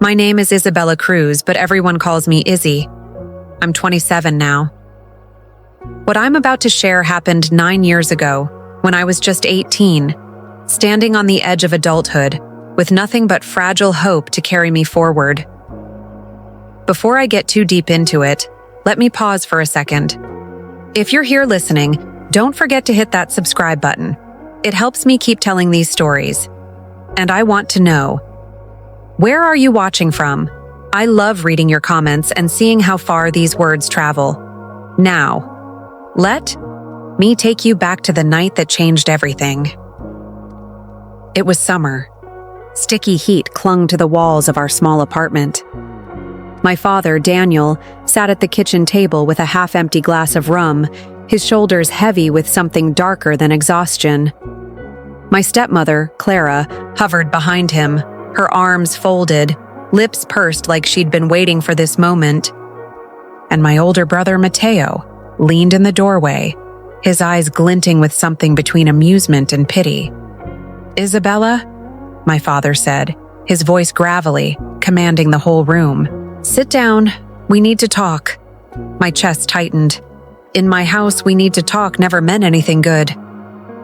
My name is Isabella Cruz, but everyone calls me Izzy. I'm 27 now. What I'm about to share happened 9 years ago, when I was just 18, standing on the edge of adulthood, with nothing but fragile hope to carry me forward. Before I get too deep into it, let me pause for a second. If you're here listening, don't forget to hit that subscribe button. It helps me keep telling these stories. And I want to know, where are you watching from? I love reading your comments and seeing how far these words travel. Now, let me take you back to the night that changed everything. It was summer. Sticky heat clung to the walls of our small apartment. My father, Daniel, sat at the kitchen table with a half-empty glass of rum, his shoulders heavy with something darker than exhaustion. My stepmother, Clara, hovered behind him, her arms folded, lips pursed like she'd been waiting for this moment. And my older brother, Mateo, leaned in the doorway, his eyes glinting with something between amusement and pity. "Isabella," my father said, his voice gravelly, commanding the whole room. "Sit down. We need to talk." My chest tightened. "In my house, we need to talk" never meant anything good.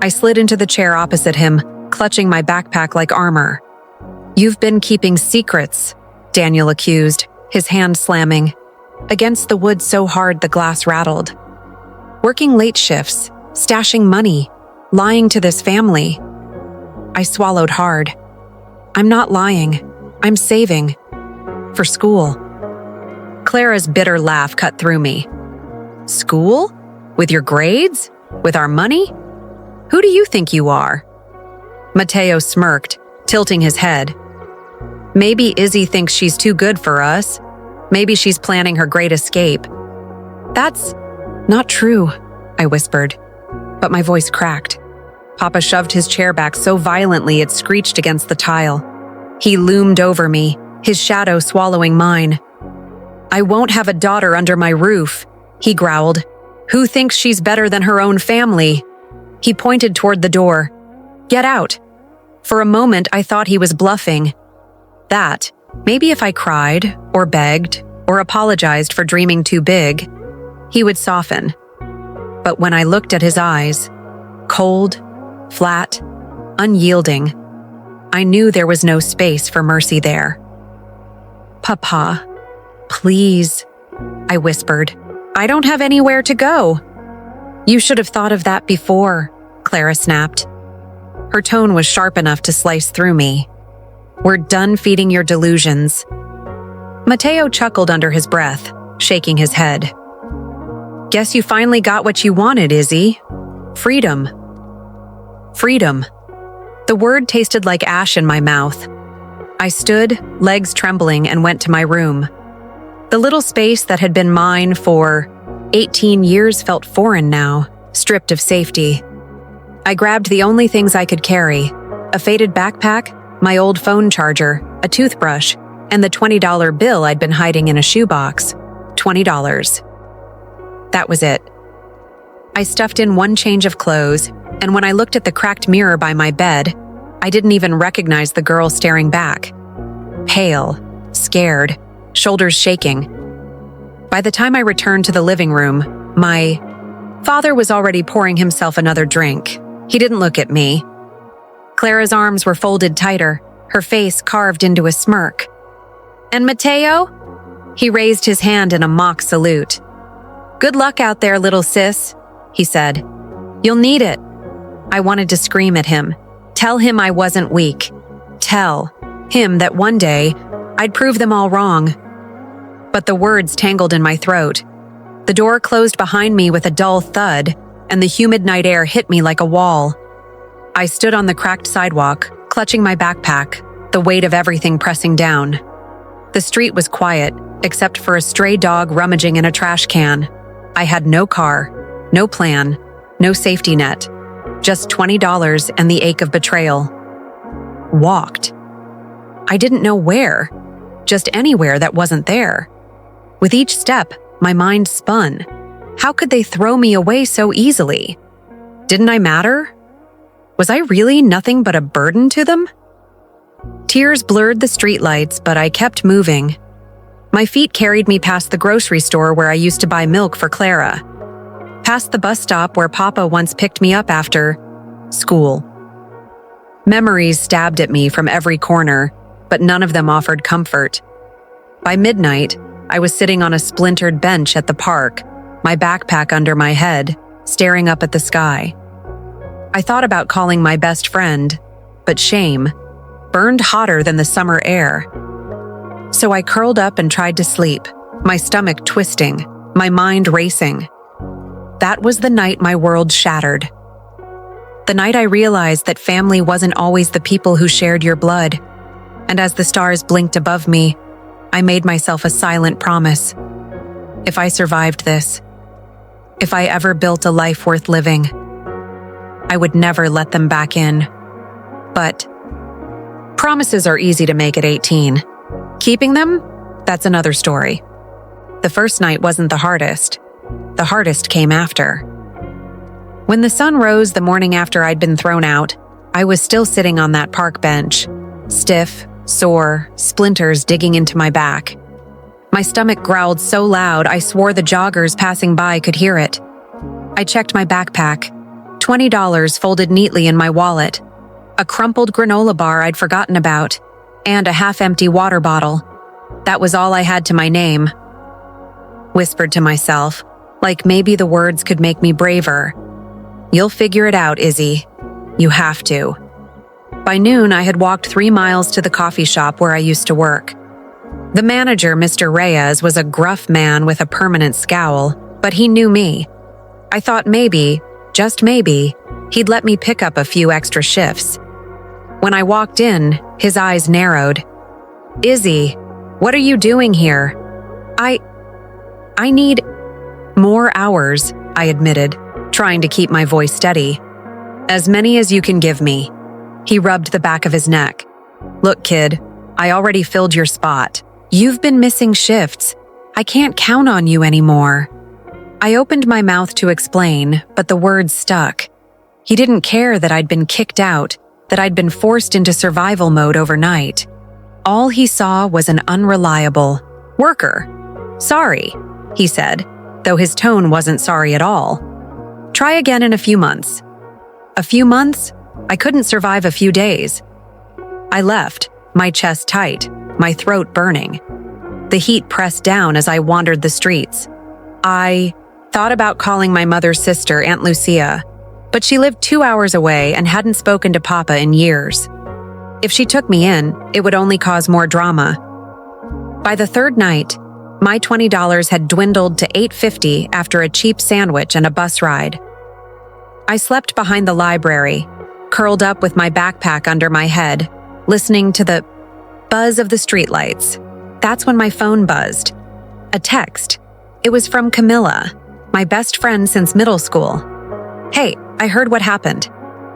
I slid into the chair opposite him, clutching my backpack like armor. "You've been keeping secrets," Daniel accused, his hand slamming against the wood so hard the glass rattled. "Working late shifts, stashing money, lying to this family." I swallowed hard. "I'm not lying. I'm saving. For school." Clara's bitter laugh cut through me. "School? With your grades? With our money? Who do you think you are?" Mateo smirked, tilting his head. "Maybe Izzy thinks she's too good for us. Maybe she's planning her great escape." "That's not true," I whispered, but my voice cracked. Papa shoved his chair back so violently it screeched against the tile. He loomed over me, his shadow swallowing mine. "I won't have a daughter under my roof," he growled. "Who thinks she's better than her own family?" He pointed toward the door. "Get out." For a moment, I thought he was bluffing. That, maybe if I cried, or begged, or apologized for dreaming too big, he would soften. But when I looked at his eyes, cold, flat, unyielding, I knew there was no space for mercy there. "Papa, please," I whispered. "I don't have anywhere to go." "You should have thought of that before," Clara snapped. Her tone was sharp enough to slice through me. "We're done feeding your delusions." Mateo chuckled under his breath, shaking his head. "Guess you finally got what you wanted, Izzy. Freedom." Freedom. The word tasted like ash in my mouth. I stood, legs trembling, and went to my room. The little space that had been mine for 18 years felt foreign now, stripped of safety. I grabbed the only things I could carry: a faded backpack, my old phone charger, a toothbrush, and the $20 bill I'd been hiding in a shoebox. $20. That was it. I stuffed in one change of clothes, and when I looked at the cracked mirror by my bed, I didn't even recognize the girl staring back. Pale, scared, shoulders shaking. By the time I returned to the living room, my father was already pouring himself another drink. He didn't look at me. Clara's arms were folded tighter, her face carved into a smirk. "And Mateo?" He raised his hand in a mock salute. "Good luck out there, little sis," he said. "You'll need it." I wanted to scream at him. Tell him I wasn't weak. Tell him that one day I'd prove them all wrong. But the words tangled in my throat. The door closed behind me with a dull thud, and the humid night air hit me like a wall. I stood on the cracked sidewalk, clutching my backpack, the weight of everything pressing down. The street was quiet, except for a stray dog rummaging in a trash can. I had no car, no plan, no safety net. Just $20 and the ache of betrayal. Walked. I didn't know where, just anywhere that wasn't there. With each step, my mind spun. How could they throw me away so easily? Didn't I matter? Was I really nothing but a burden to them? Tears blurred the streetlights, but I kept moving. My feet carried me past the grocery store where I used to buy milk for Clara, past the bus stop where Papa once picked me up after school. Memories stabbed at me from every corner, but none of them offered comfort. By midnight, I was sitting on a splintered bench at the park, my backpack under my head, staring up at the sky. I thought about calling my best friend, but shame burned hotter than the summer air. So I curled up and tried to sleep, my stomach twisting, my mind racing. That was the night my world shattered. The night I realized that family wasn't always the people who shared your blood. And as the stars blinked above me, I made myself a silent promise. If I survived this, if I ever built a life worth living, I would never let them back in. But promises are easy to make at 18. Keeping them? That's another story. The first night wasn't the hardest. The hardest came after. When the sun rose the morning after I'd been thrown out, I was still sitting on that park bench, stiff, sore, splinters digging into my back. My stomach growled so loud I swore the joggers passing by could hear it. I checked my backpack. $20 folded neatly in my wallet, a crumpled granola bar I'd forgotten about, and a half-empty water bottle. That was all I had to my name. Whispered to myself, like maybe the words could make me braver. You'll figure it out, Izzy. You have to. By noon, I had walked 3 miles to the coffee shop where I used to work. The manager, Mr. Reyes, was a gruff man with a permanent scowl, but he knew me. I thought maybe, just maybe, he'd let me pick up a few extra shifts. When I walked in, his eyes narrowed. Izzy, what are you doing here? I need more hours, I admitted, trying to keep my voice steady. As many as you can give me. He rubbed the back of his neck. Look, kid, I already filled your spot. You've been missing shifts. I can't count on you anymore. I opened my mouth to explain, but the words stuck. He didn't care that I'd been kicked out, that I'd been forced into survival mode overnight. All he saw was an unreliable worker. Sorry, he said, though his tone wasn't sorry at all. Try again in a few months. A few months? I couldn't survive a few days. I left, my chest tight, my throat burning. The heat pressed down as I wandered the streets. I thought about calling my mother's sister, Aunt Lucia, but she lived 2 hours away and hadn't spoken to Papa in years. If she took me in, it would only cause more drama. By the third night, my $20 had dwindled to $8.50 after a cheap sandwich and a bus ride. I slept behind the library, curled up with my backpack under my head, listening to the buzz of the streetlights. That's when my phone buzzed. A text. It was from Camilla, my best friend since middle school. Hey, I heard what happened.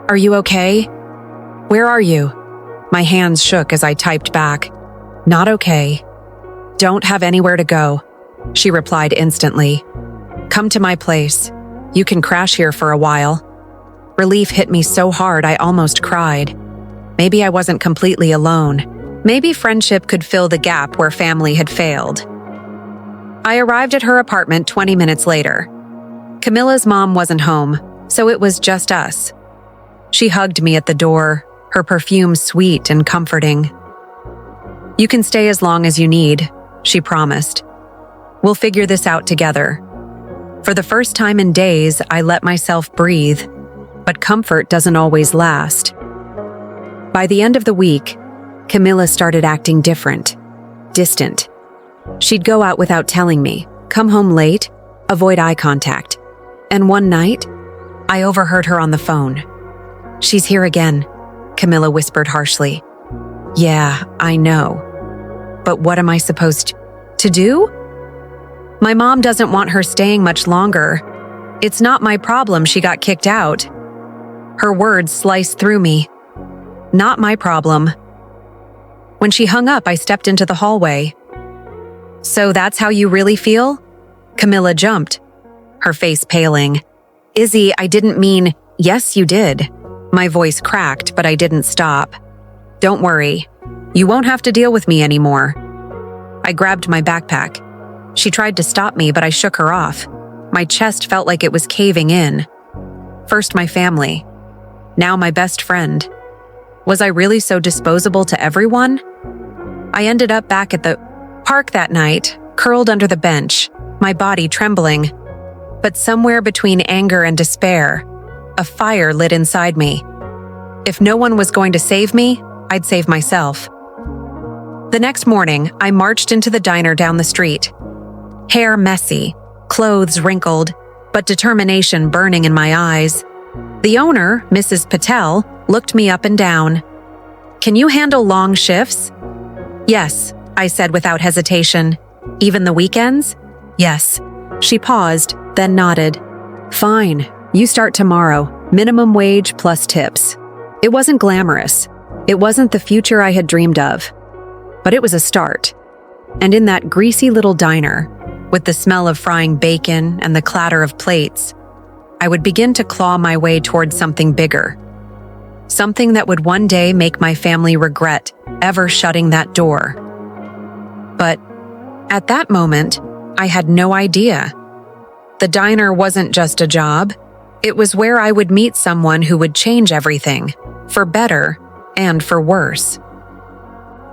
Are you okay? Where are you? My hands shook as I typed back. Not okay. Don't have anywhere to go, she replied instantly. Come to my place. You can crash here for a while. Relief hit me so hard I almost cried. Maybe I wasn't completely alone. Maybe friendship could fill the gap where family had failed. I arrived at her apartment 20 minutes later. Camilla's mom wasn't home, so it was just us. She hugged me at the door, her perfume sweet and comforting. You can stay as long as you need, she promised. We'll figure this out together. For the first time in days, I let myself breathe, but comfort doesn't always last. By the end of the week, Camilla started acting different, distant. She'd go out without telling me, come home late, avoid eye contact. And one night, I overheard her on the phone. She's here again, Camilla whispered harshly. Yeah, I know. But what am I supposed to do? My mom doesn't want her staying much longer. It's not my problem she got kicked out. Her words sliced through me. Not my problem. When she hung up, I stepped into the hallway. So that's how you really feel? Camilla jumped, her face paling. Izzy, I didn't mean, yes, you did. My voice cracked, but I didn't stop. Don't worry. You won't have to deal with me anymore." I grabbed my backpack. She tried to stop me, but I shook her off. My chest felt like it was caving in. First my family, now my best friend. Was I really so disposable to everyone? I ended up back at the park that night, curled under the bench, my body trembling. But somewhere between anger and despair, a fire lit inside me. If no one was going to save me, I'd save myself. The next morning, I marched into the diner down the street. Hair messy, clothes wrinkled, but determination burning in my eyes. The owner, Mrs. Patel, looked me up and down. "Can you handle long shifts?" "Yes," I said without hesitation. "Even the weekends?" "Yes." She paused, then nodded. "Fine, you start tomorrow, minimum wage plus tips." It wasn't glamorous. It wasn't the future I had dreamed of. But it was a start. And in that greasy little diner, with the smell of frying bacon and the clatter of plates, I would begin to claw my way towards something bigger. Something that would one day make my family regret ever shutting that door. But at that moment, I had no idea. The diner wasn't just a job. It was where I would meet someone who would change everything, for better and for worse.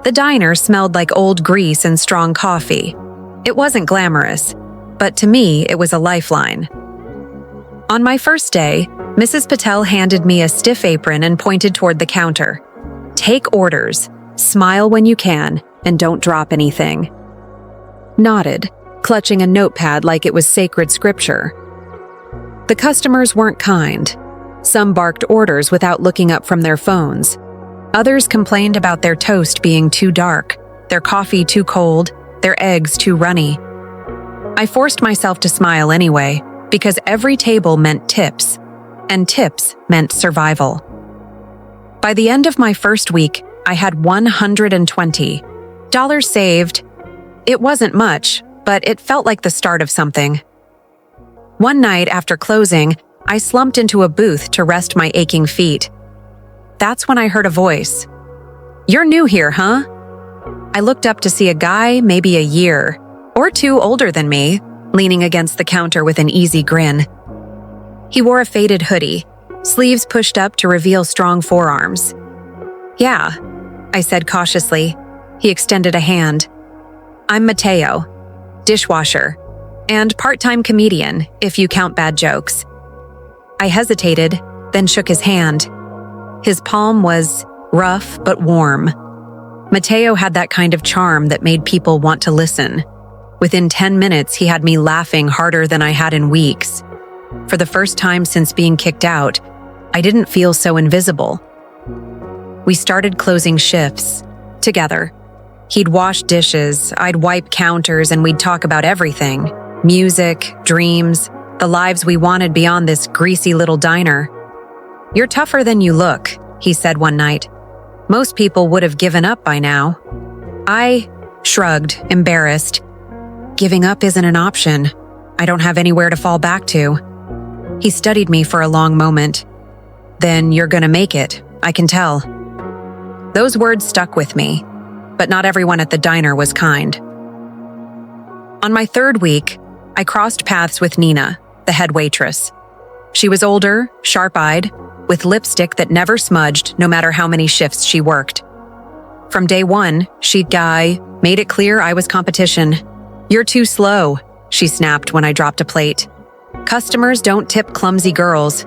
The diner smelled like old grease and strong coffee. It wasn't glamorous, but to me, it was a lifeline. On my first day, Mrs. Patel handed me a stiff apron and pointed toward the counter. "Take orders, smile when you can, and don't drop anything." Nodded, clutching a notepad like it was sacred scripture. The customers weren't kind. Some barked orders without looking up from their phones. Others complained about their toast being too dark, their coffee too cold, their eggs too runny. I forced myself to smile anyway, because every table meant tips, and tips meant survival. By the end of my first week, I had $120 saved. It wasn't much, but it felt like the start of something. One night after closing, I slumped into a booth to rest my aching feet. That's when I heard a voice. "You're new here, huh?" I looked up to see a guy maybe a year or two older than me, leaning against the counter with an easy grin. He wore a faded hoodie, sleeves pushed up to reveal strong forearms. "Yeah," I said cautiously. He extended a hand. "I'm Mateo, dishwasher, and part-time comedian, if you count bad jokes." I hesitated, then shook his hand. His palm was rough but warm. Mateo had that kind of charm that made people want to listen. Within 10 minutes, he had me laughing harder than I had in weeks. For the first time since being kicked out, I didn't feel so invisible. We started closing shifts together. He'd wash dishes, I'd wipe counters, and we'd talk about everything. Music, dreams, the lives we wanted beyond this greasy little diner. "You're tougher than you look," he said one night. "Most people would have given up by now." I shrugged, embarrassed. Giving up isn't an option. I don't have anywhere to fall back to. He studied me for a long moment. "Then you're gonna make it, I can tell." Those words stuck with me, but not everyone at the diner was kind. On my third week, I crossed paths with Nina, the head waitress. She was older, sharp-eyed, with lipstick that never smudged no matter how many shifts she worked. From day one, she'd made it clear I was competition. "You're too slow," she snapped when I dropped a plate. "Customers don't tip clumsy girls."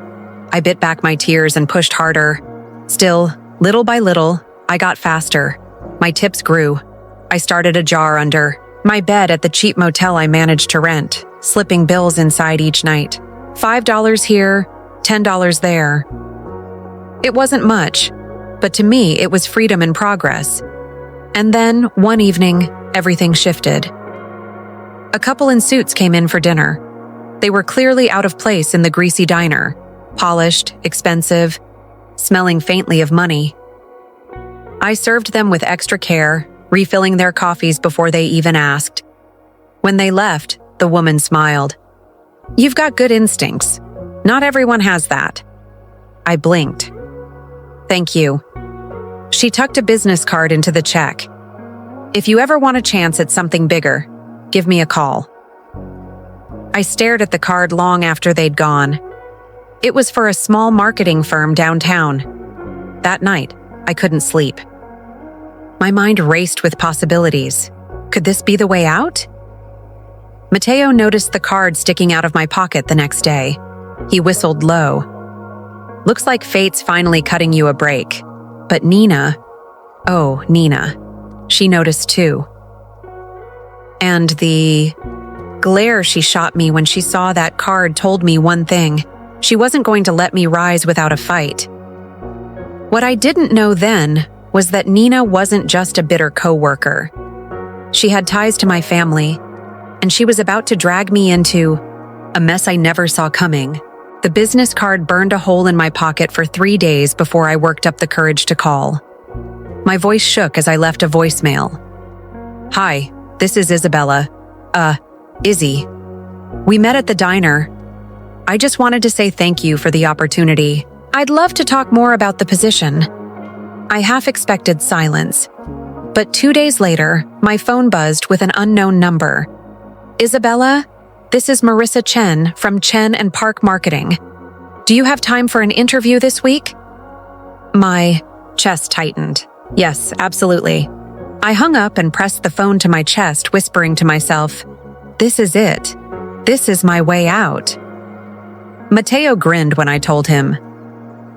I bit back my tears and pushed harder. Still, little by little, I got faster. My tips grew. I started a jar under my bed at the cheap motel I managed to rent, slipping bills inside each night. $5 here, $10 there. It wasn't much, but to me it was freedom and progress. And then, one evening, everything shifted. A couple in suits came in for dinner. They were clearly out of place in the greasy diner, polished, expensive, smelling faintly of money. I served them with extra care, refilling their coffees before they even asked. When they left, the woman smiled. "You've got good instincts. Not everyone has that." I blinked. "Thank you." She tucked a business card into the check. "If you ever want a chance at something bigger, give me a call." I stared at the card long after they'd gone. It was for a small marketing firm downtown. That night, I couldn't sleep. My mind raced with possibilities. Could this be the way out? Mateo noticed the card sticking out of my pocket the next day. He whistled low. "Looks like fate's finally cutting you a break." But Nina, she noticed too. And the glare she shot me when she saw that card told me one thing: she wasn't going to let me rise without a fight. What I didn't know then was that Nina wasn't just a bitter coworker. She had ties to my family, and she was about to drag me into a mess I never saw coming. The business card burned a hole in my pocket for 3 days before I worked up the courage to call. My voice shook as I left a voicemail. "Hi, this is Isabella. Izzy. We met at the diner. I just wanted to say thank you for the opportunity. I'd love to talk more about the position." I half expected silence, but 2 days later, my phone buzzed with an unknown number. "Isabella, this is Marissa Chen from Chen and Park Marketing. Do you have time for an interview this week?" My chest tightened. Yes, absolutely. I hung up and pressed the phone to my chest, whispering to myself, "This is it. This is my way out." Mateo grinned when I told him,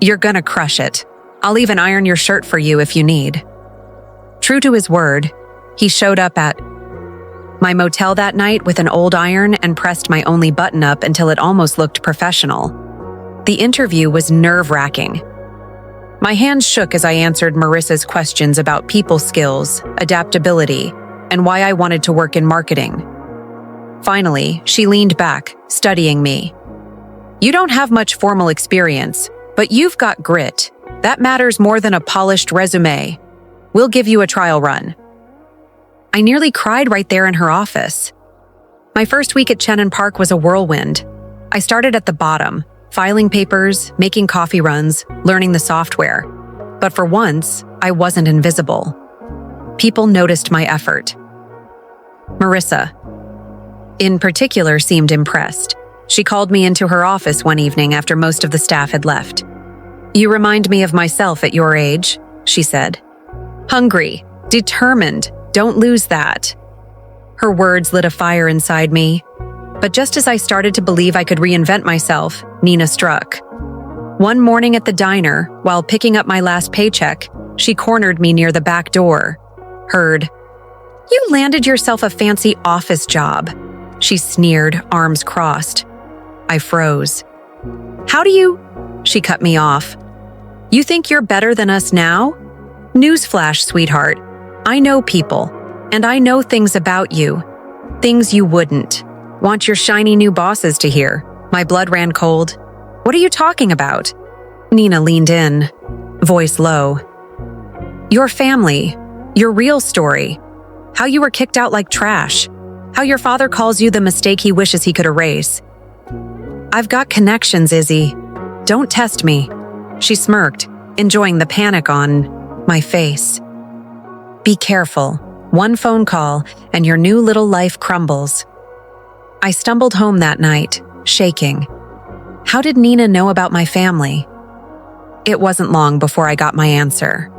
"You're gonna crush it. I'll even iron your shirt for you if you need." True to his word, he showed up at my motel that night with an old iron and pressed my only button up until it almost looked professional. The interview was nerve-wracking. My hands shook as I answered Marissa's questions about people skills, adaptability, and why I wanted to work in marketing. Finally, she leaned back, studying me. "You don't have much formal experience, but you've got grit. That matters more than a polished resume. We'll give you a trial run." I nearly cried right there in her office. My first week at Chen Park was a whirlwind. I started at the bottom, filing papers, making coffee runs, learning the software. But for once, I wasn't invisible. People noticed my effort. Marissa, in particular, seemed impressed. She called me into her office one evening after most of the staff had left. "You remind me of myself at your age," she said. "Hungry, determined, don't lose that." Her words lit a fire inside me. But just as I started to believe I could reinvent myself, Nina struck. One morning at the diner, while picking up my last paycheck, she cornered me near the back door. Heard, "You landed yourself a fancy office job," she sneered, arms crossed. I froze. "How do you—" She cut me off. "You think you're better than us now? Newsflash, sweetheart. I know people, and I know things about you. Things you wouldn't want your shiny new bosses to hear." My blood ran cold. "What are you talking about?" Nina leaned in, voice low. "Your family, your real story. How you were kicked out like trash. How your father calls you the mistake he wishes he could erase. I've got connections, Izzy. Don't test me." She smirked, enjoying the panic on my face. "Be careful. One phone call, and your new little life crumbles." I stumbled home that night, shaking. How did Nina know about my family? It wasn't long before I got my answer.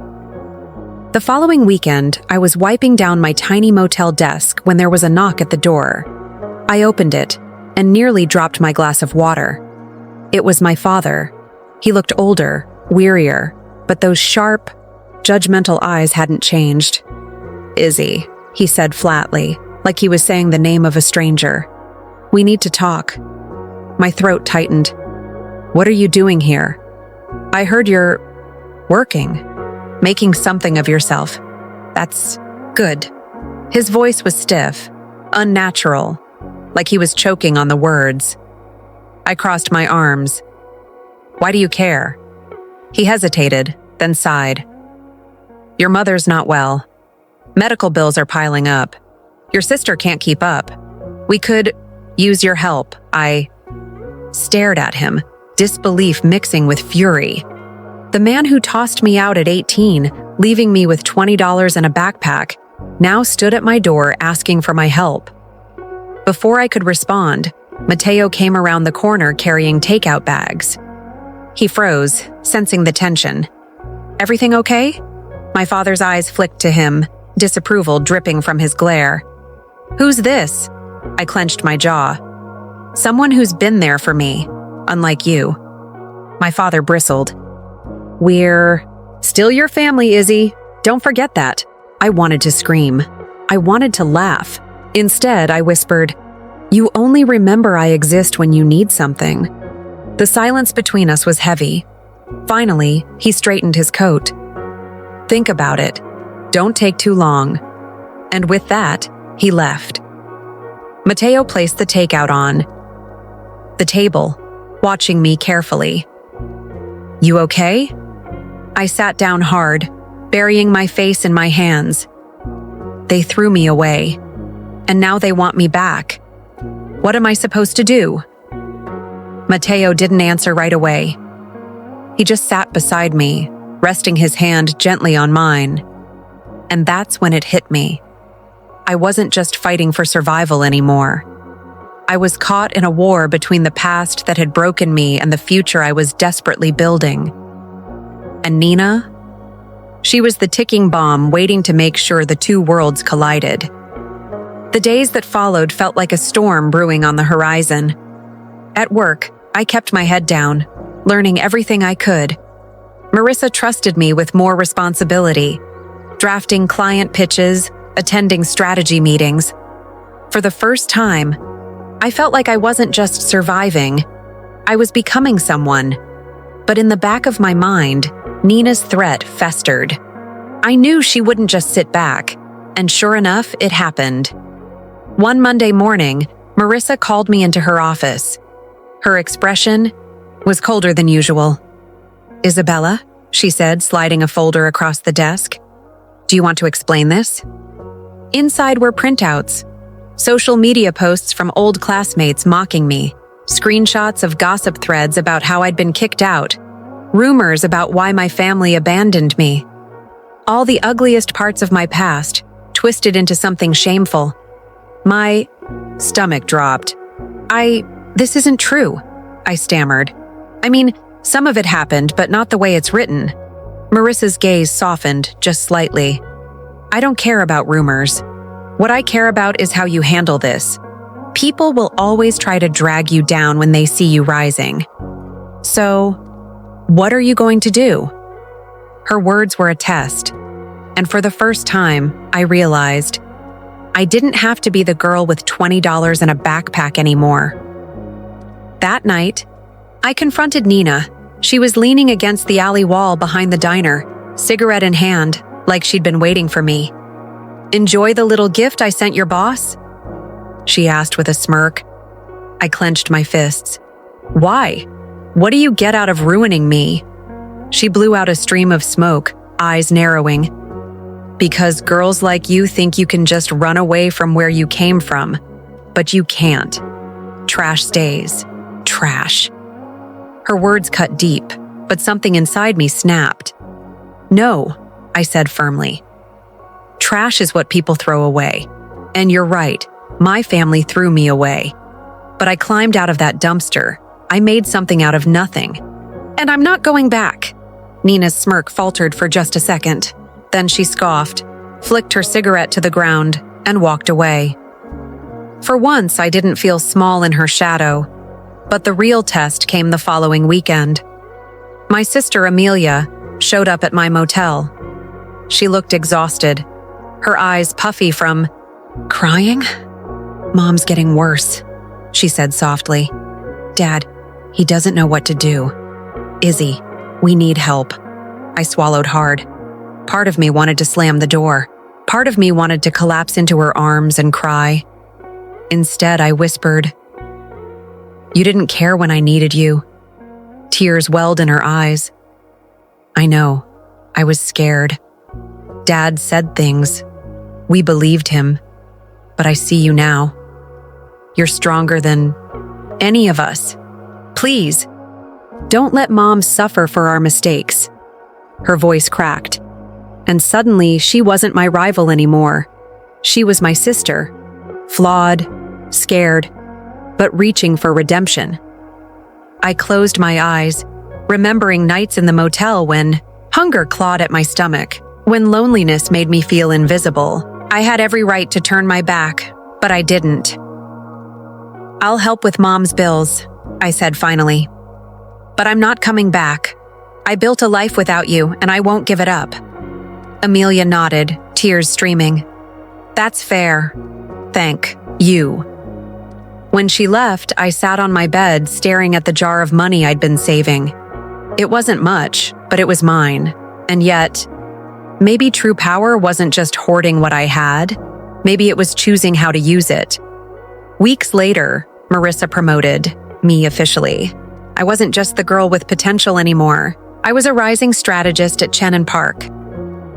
The following weekend, I was wiping down my tiny motel desk when there was a knock at the door. I opened it and nearly dropped my glass of water. It was my father. He looked older, wearier, but those sharp, judgmental eyes hadn't changed. "Izzy," he said flatly, like he was saying the name of a stranger. "We need to talk." My throat tightened. "What are you doing here?" "I heard you're working, making something of yourself. That's good." His voice was stiff, unnatural, like he was choking on the words. I crossed my arms. "Why do you care?" He hesitated, then sighed. "Your mother's not well. Medical bills are piling up. Your sister can't keep up. We could use your help." I stared at him, disbelief mixing with fury. The man who tossed me out at 18 leaving me with $20 and a backpack, now stood at my door asking for my help. Before I could respond, Mateo came around the corner carrying takeout bags. He froze, sensing the tension. "Everything okay?" My father's eyes flicked to him, disapproval dripping from his glare. "Who's this?" I clenched my jaw. "Someone who's been there for me, unlike you." My father bristled. "We're still your family, Izzy. Don't forget that." I wanted to scream. I wanted to laugh. Instead, I whispered, "You only remember I exist when you need something." The silence between us was heavy. Finally, he straightened his coat. "Think about it. Don't take too long." And with that, he left. Mateo placed the takeout on the table, watching me carefully. "You okay?" I sat down hard, burying my face in my hands. "They threw me away, and now they want me back. What am I supposed to do?" Mateo didn't answer right away. He just sat beside me, resting his hand gently on mine. And that's when it hit me. I wasn't just fighting for survival anymore. I was caught in a war between the past that had broken me and the future I was desperately building. And Nina? She was the ticking bomb waiting to make sure the two worlds collided. The days that followed felt like a storm brewing on the horizon. At work, I kept my head down, learning everything I could. Marissa trusted me with more responsibility, drafting client pitches, attending strategy meetings. For the first time, I felt like I wasn't just surviving, I was becoming someone. But in the back of my mind, Nina's threat festered. I knew she wouldn't just sit back, and sure enough, it happened. One Monday morning, Marissa called me into her office. Her expression was colder than usual. "Isabella," she said, sliding a folder across the desk. "Do you want to explain this?" Inside were printouts, social media posts from old classmates mocking me, screenshots of gossip threads about how I'd been kicked out, rumors about why my family abandoned me. All the ugliest parts of my past, twisted into something shameful. My stomach dropped. This isn't true," I stammered. "I mean, some of it happened, but not the way it's written." Marissa's gaze softened just slightly. "I don't care about rumors. What I care about is how you handle this. People will always try to drag you down when they see you rising. So, what are you going to do?" Her words were a test, and for the first time, I realized I didn't have to be the girl with $20 and a backpack anymore. That night, I confronted Nina. She was leaning against the alley wall behind the diner, cigarette in hand, like she'd been waiting for me. "Enjoy the little gift I sent your boss?" she asked with a smirk. I clenched my fists. "Why? What do you get out of ruining me?" She blew out a stream of smoke, eyes narrowing. "Because girls like you think you can just run away from where you came from, but you can't. Trash stays. Trash." Her words cut deep, but something inside me snapped. "No," I said firmly. "Trash is what people throw away. And you're right, my family threw me away. But I climbed out of that dumpster. I made something out of nothing. And I'm not going back." Nina's smirk faltered for just a second. Then she scoffed, flicked her cigarette to the ground, and walked away. For once, I didn't feel small in her shadow. But the real test came the following weekend. My sister Amelia showed up at my motel. She looked exhausted, her eyes puffy from crying. "Mom's getting worse," she said softly. "Dad, he doesn't know what to do. Izzy, we need help." I swallowed hard. Part of me wanted to slam the door. Part of me wanted to collapse into her arms and cry. Instead, I whispered, "You didn't care when I needed you." Tears welled in her eyes. "I know. I was scared. Dad said things. We believed him. But I see you now. You're stronger than any of us. Please, don't let Mom suffer for our mistakes." Her voice cracked. and suddenly she wasn't my rival anymore. She was my sister, flawed, scared, but reaching for redemption. I closed my eyes, remembering nights in the motel when hunger clawed at my stomach, when loneliness made me feel invisible. I had every right to turn my back, but I didn't. "I'll help with Mom's bills," I said finally. "But I'm not coming back. I built a life without you, and I won't give it up." Amelia nodded, tears streaming. "That's fair. Thank you." When she left, I sat on my bed staring at the jar of money I'd been saving. It wasn't much, but it was mine. And yet, maybe true power wasn't just hoarding what I had. Maybe it was choosing how to use it. Weeks later, Marissa promoted me officially. I wasn't just the girl with potential anymore. I was a rising strategist at Chen and Park.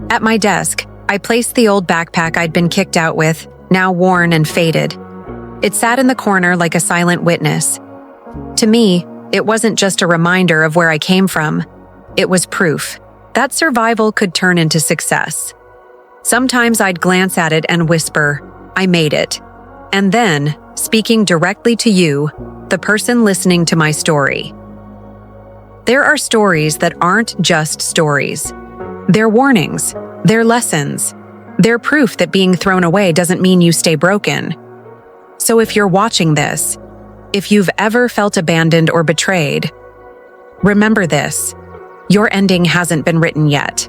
At my desk, I placed the old backpack I'd been kicked out with, now worn and faded. It sat in the corner like a silent witness. To me, it wasn't just a reminder of where I came from. It was proof that survival could turn into success. Sometimes I'd glance at it and whisper, "I made it." And then, speaking directly to you, the person listening to my story. There are stories that aren't just stories. They're warnings. They're lessons. They're proof that being thrown away doesn't mean you stay broken. So if you're watching this, if you've ever felt abandoned or betrayed, remember this: your ending hasn't been written yet.